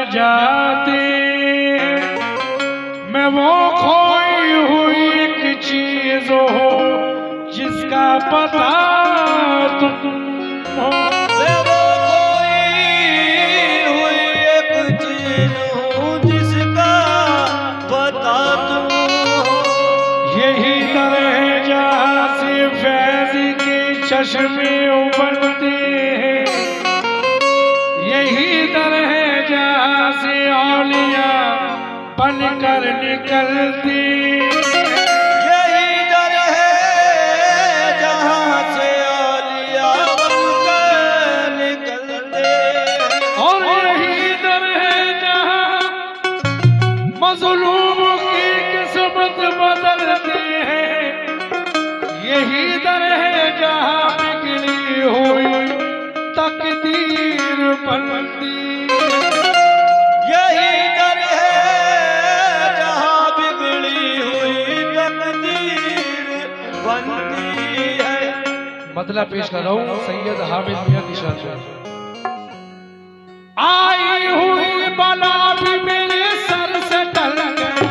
जाते, मैं वो खोई हुई एक चीज हो जिसका पता तुम हो। मैं वो खोई हुई एक चीज हूँ जिसका पता तुम हो। यही दर है जहाँ से फैज के चश्मे उबलते हैं, यही दर है जहाँ से औलिया बनकर निकलती। यही दर है जहाँ से औलिया बनकर निकलते। और यही दर है जहाँ मजलूम की किस्मत बदलते हैं, यही दर है जहाँ बिगड़ी हुई तकदीर बनती। यही दर है जहाँ बिगड़ी हुई तकदीर बनती है। मतलब पेश कर रहा हूँ सैयद हामिद मियां की शान में। आई हुई बला भी मेरे सर से टल गई,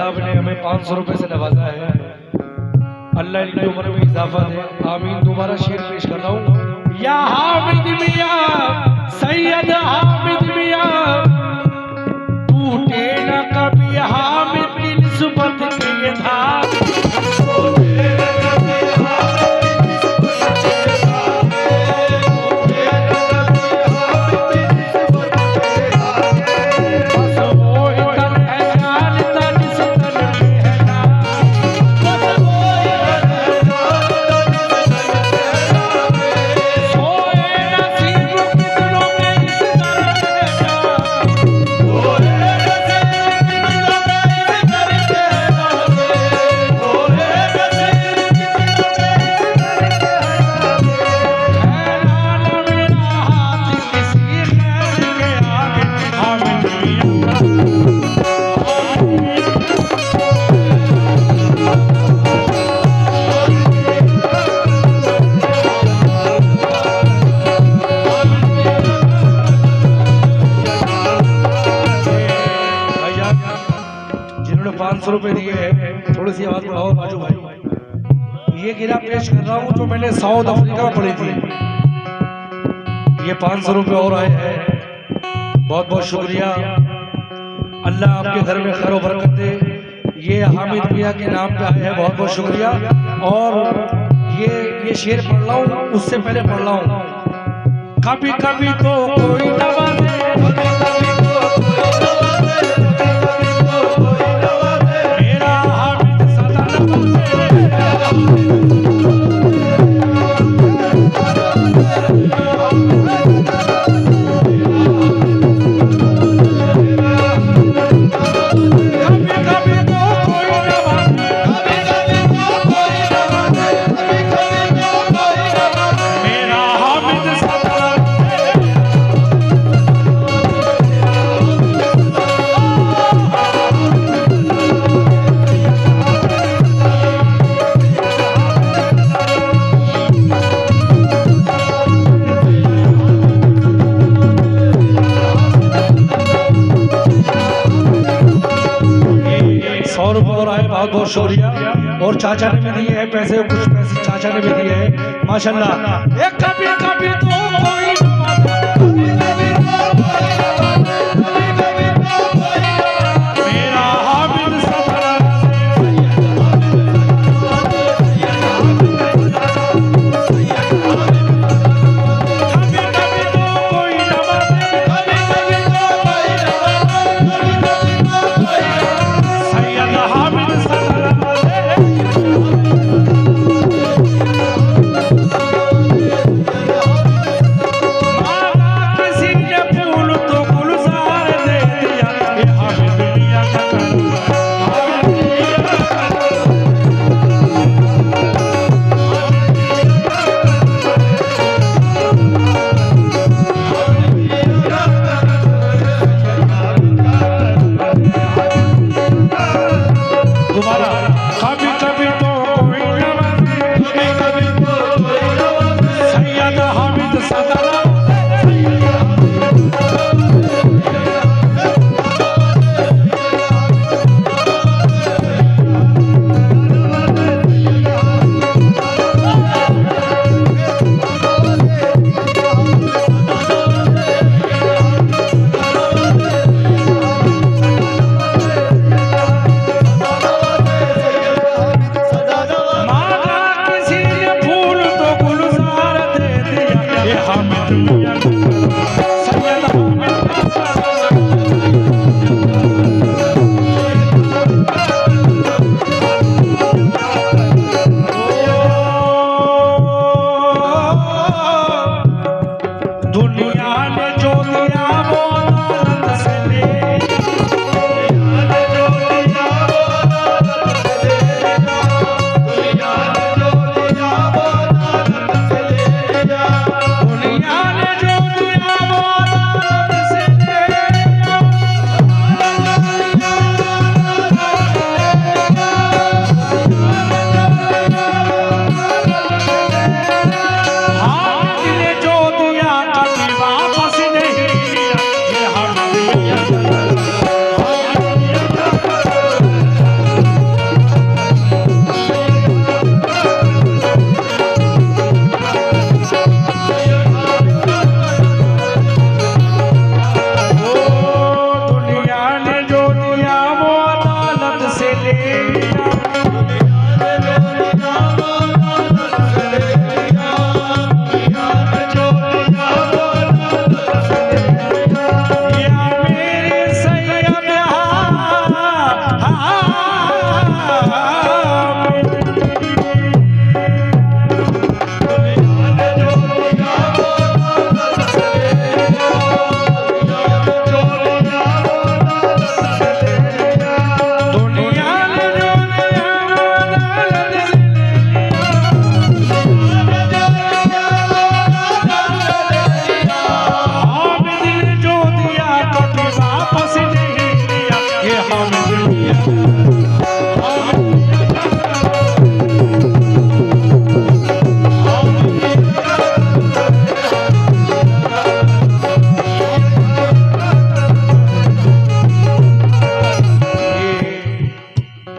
साहब ने हमें 500 रुपए से नवाजा है। अल्लाह इनकी उम्र में इजाफा दे, आमीन। दोबारा शेर पेश कर रहा हूँ। या हामिद मियां सैयद हामिद मियां टूटे न कभी हामिद की निस्बत के धागे। जिन्होंने 500 रुपए दिए हैं, थोड़ी सी आवाज बढ़ाओ बाजू भाई। ये गिरा पेश कर रहा हूँ जो मैंने साउथ अफ्रीका में पढ़ी थी। ये 500 रुपए और आए हैं, बहुत बहुत शुक्रिया। अल्लाह आपके घर में खैर बरकत दे। ये हामिद मियां के नाम पे आए हैं, बहुत बहुत शुक्रिया। और ये शेर पढ़ रहा हूँ, उससे पहले पढ़ रहा हूँ। कभी कभी तो कोई नवाजे, मेरा हामिद सदा नवाजे। बहुत बहुत शुक्रिया। और चाचा ने भी दिए हैं पैसे, कुछ पैसे चाचा ने भी दिए हैं, माशाल्लाह। एक कभी कभी तो कोई मेरा हामिद सदा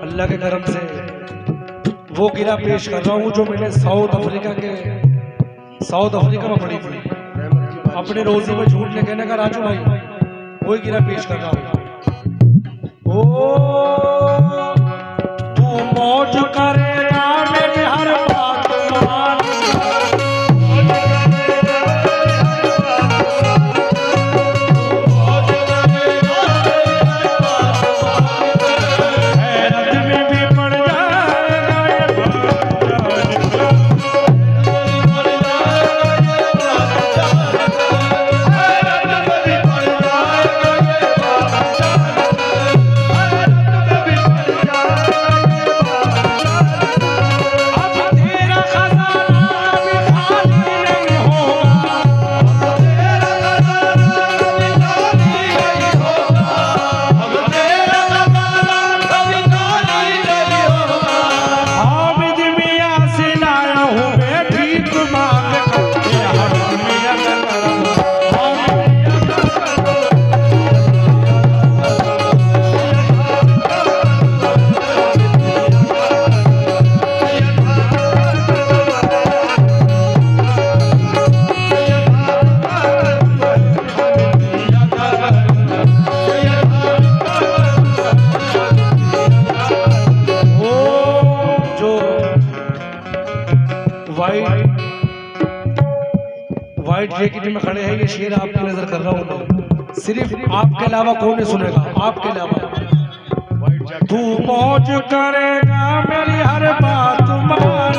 अल्लाह के करम से वो गिरा पेश कर रहा हूँ जो मैंने साउथ अफ्रीका में पढ़ी थी। अपने रोजी में झूठ ने कहने का राजू भाई वही गिरा पेश कर रहा हूँ। ओ तू मौज करेगा मेरी हर बात मान, व्हाइट जैकेट में खड़े हैं, ये शेर आपकी नजर कर रहा हूँ मैं, सिर्फ आपके अलावा कौन नहीं सुनेगा, आपके अलावा। तू मौज करेगा मेरी हर बात मान,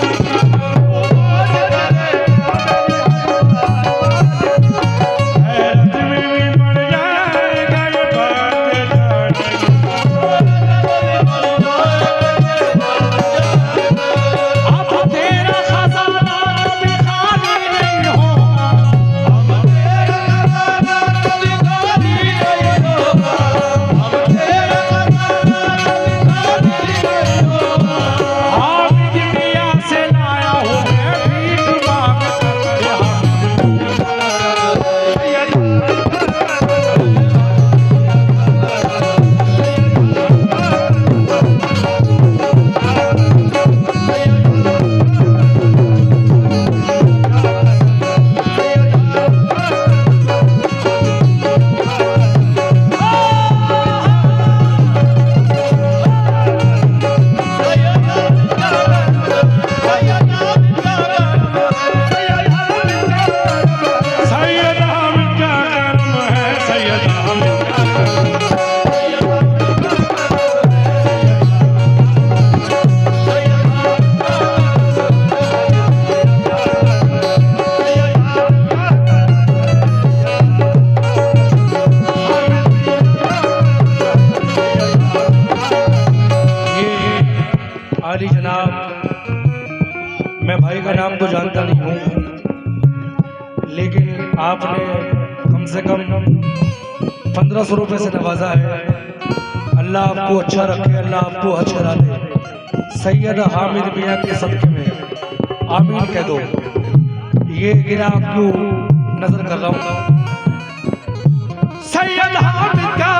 आली जनाब, मैं भाई का नाम तो जानता नहीं हूँ, लेकिन आपने कम से कम 1500 रुपये से नवाजा है। अल्लाह आपको अच्छा रखे, अल्लाह आपको अच्छा करा दे। सैयद हामिद मियाँ के सदक़े में आमीन कह दो। ये गिरा आपको नजर कर रहा हूँ। सैयद हामिद का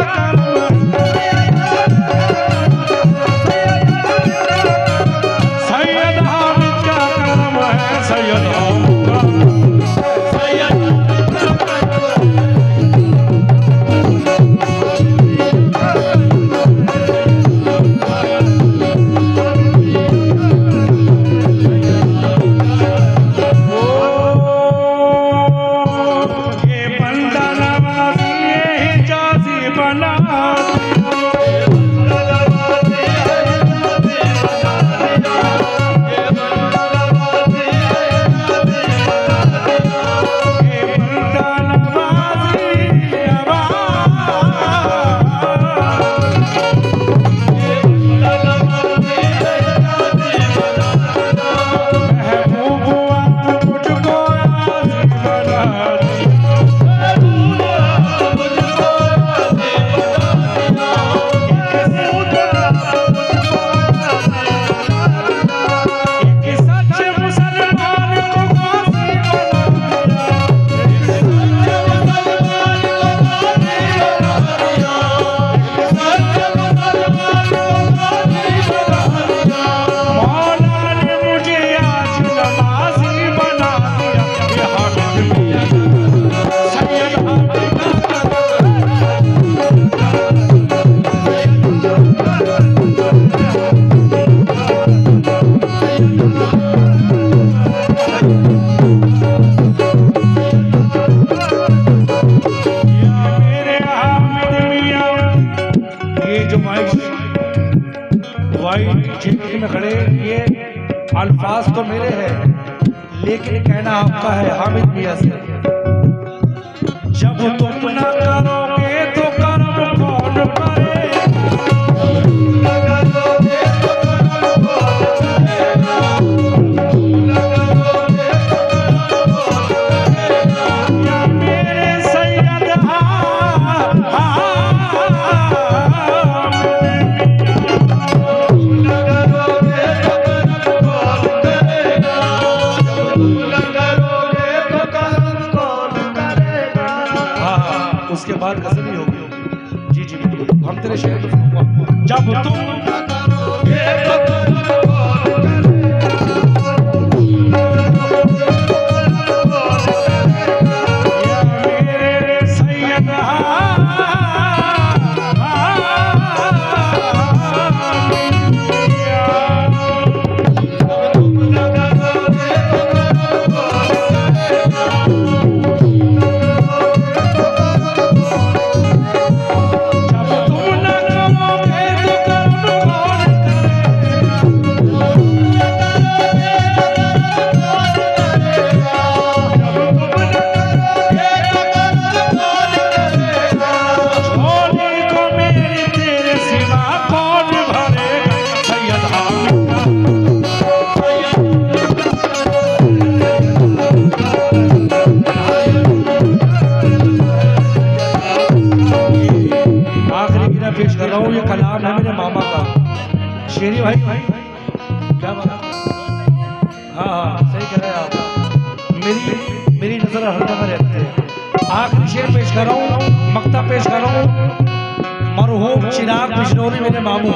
वाइट जैकेट में खड़े, ये अल्फाज तो मेरे हैं लेकिन कहना आपका है हामिद मियां से। जब तुम न करोगे तो कर्म कौन करे, उसके बाद गजल ही होगी। जी जी बिल्कुल, हम तेरे शहर में जब तुम मेरे सैयद पेश कर रहा हूँ। ये कलाम है मेरे मामा का। शेरी भाई क्या बात, हाँ हाँ सही कह रहे हैं आप, मेरी नजर हर जगह रहती है। आखिरी शेर पेश कर रहा हूँ, मक्ता पेश कर रहा हूँ। मरहूम चिराग बिजनौरी मेरे मामू,